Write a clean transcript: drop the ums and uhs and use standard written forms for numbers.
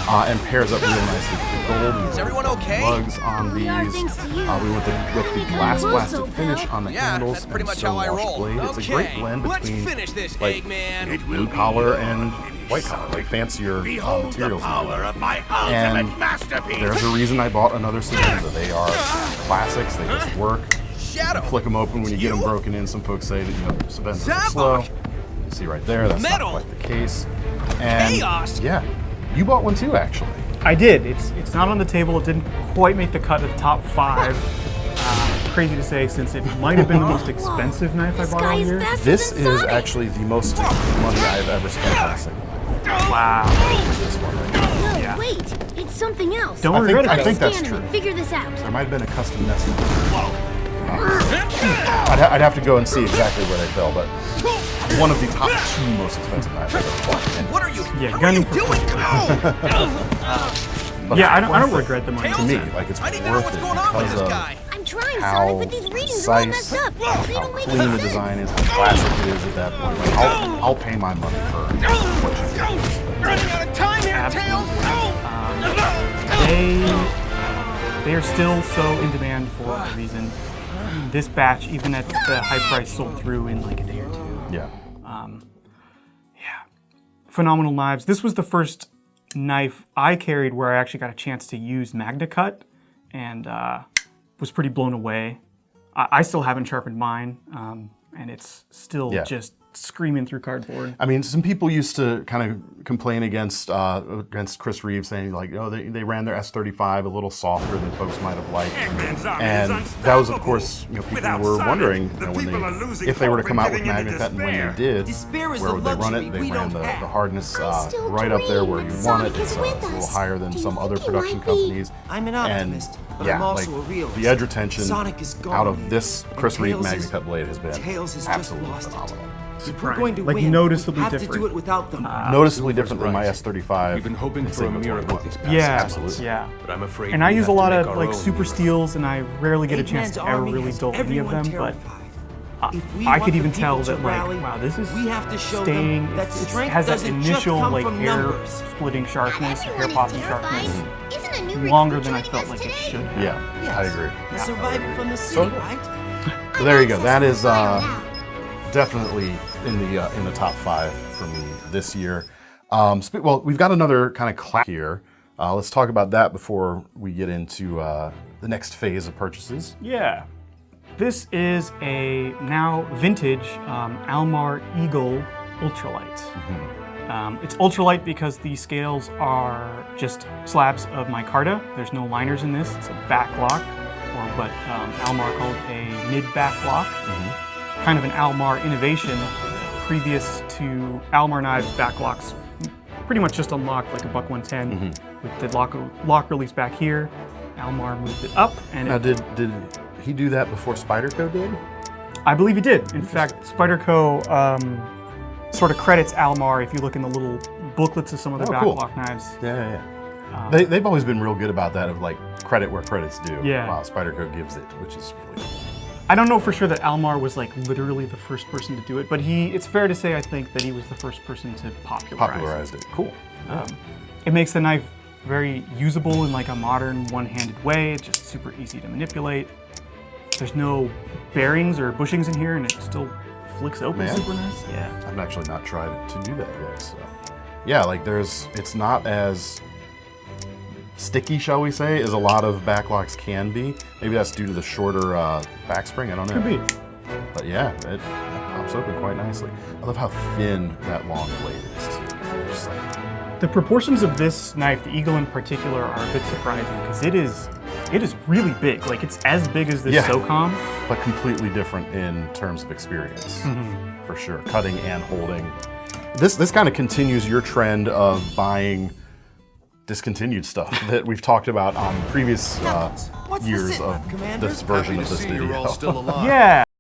and pairs up real nicely with the gold. Is everyone okay? Lugs on these. We are, thanks to you. We went with the glass blasted finish on the Yeah, handles. that's pretty and much stone how I washed roll. blade. It's a great blend Let's between finish this, like Eggman. blue collar and white collar, like fancier materials. And there's a reason I bought another Sebenza. They are classics. They just work. Shadow. Flick them open when you get them broken in. Some folks say that Sebenzas are Zavok. slow. You see right there, that's Metal. not quite the case. And Chaos. yeah, you bought one too, actually. I did. It's not on the table. It didn't quite make the cut of the top 5. Crazy to say, since it might have been the most expensive knife I This bought guy all is year. faster This than is Sonic. actually the most money I've ever spent on a single knife. Wow. This one right here. No, Yeah. wait. It's something else. Don't I regret think, it. I think that's Scanner true. and figure this out. There might have been a custom nest. I'd have to go and see exactly where they fell, but one of the top 2 most expensive knives I've ever bought. And What are you? Yeah, what are you gunning for doing? but Yeah, I it's don't worth regret the money. To me, like it's I need to know worth what's it going on with because this of guy. I'm trying, how Sonic, but these readings are all precise, messed up. They how don't make clean any the sense. design is, how classic it is at that point. Like, I'll pay my money for what you get. Running out of time here, Tails. They are still so in demand for a reason. This batch, even at the high price, sold through in like a day or 2. Yeah. Phenomenal knives. This was the first knife I carried where I actually got a chance to use MagnaCut, and was pretty blown away. I still haven't sharpened mine, and it's still Yeah. just screaming through cardboard. I mean, some people used to kind of complain against Chris Reeves, saying like, oh, they ran their S35 a little softer than folks might have liked, and that was, of course, people were wondering when if they were to come out with MagnaCut, and when they did, where would they run it? They ran the hardness right up there where you want it. It's a little higher than some other production companies. I'm an And optimist, but yeah, I'm also like a realist. the edge retention Sonic is gone, out of this and Chris Reeve Tails is- MagnaCut blade has been Tails has just absolutely lost it. phenomenal. If we're going to Like, win, noticeably we have different. to do it without them. Noticeably different than my right. S35. We've been hoping and for a Sigma miracle 21. these past Yeah, Absolutely. yeah. But I'm afraid And I we use a have to lot make of our like own super miracle. steels, and I rarely get a chance Eggman's to ever army really has dull any of everyone them, but terrified. If we I want could the even people tell to that, like, rally, wow, this is we have to show staying, them that it strength has that doesn't just initial come like from hair numbers. splitting sharpness, hair Everyone is popping terrified. sharpness, Isn't a new longer recruit than I joining felt us like it today? should have. Yeah, Yes. I agree. A survivor from the city, So- right? There you go. That is definitely in the top 5 for me this year. Well, we've got another kind of class here. Let's talk about that before we get into the next phase of purchases. Yeah. This is a now vintage Almar Eagle Ultralight. It's ultralight because the scales are just slabs of micarta. There's no liners in this. It's a back lock, or what Almar called a mid-back lock. Kind of an Almar innovation. Previous to Almar knives, back locks pretty much just unlocked like a Buck 110 with the lock release back here. Almar moved it up, and Now, it, did he do that before Spyderco did? I believe he did. In fact, Spyderco sort of credits Almar if you look in the little booklets of some of their Oh, cool. backlock knives. Yeah. They've always been real good about that, of like credit where credit's due. Yeah. Wow, Spyderco gives it, which is really cool. I don't know for sure that Almar was like literally the first person to do it, but it's fair to say I think that he was the first person to popularize Popularized it. Cool. it. It makes the knife very usable in like a modern one-handed way. It's just super easy to manipulate. There's no bearings or bushings in here, and it still flicks open Man. super nice. Yeah. I've actually not tried to do that yet. So, yeah, like it's not as sticky, shall we say, as a lot of backlocks can be. Maybe that's due to the shorter back spring. I don't know. Could be. But yeah, it pops open quite nicely. I love how thin that long blade is too. Just like, The proportions of this knife, the Eagle in particular, are a bit surprising because it is really big. Like it's as big as this Yeah. SOCOM. but completely different in terms of experience, for sure. Cutting and holding. This kind of continues your trend of buying discontinued stuff that we've talked about on previous What's the years sit rep, of Commander? this version Happy of to this see video. you're all still alive. Yeah.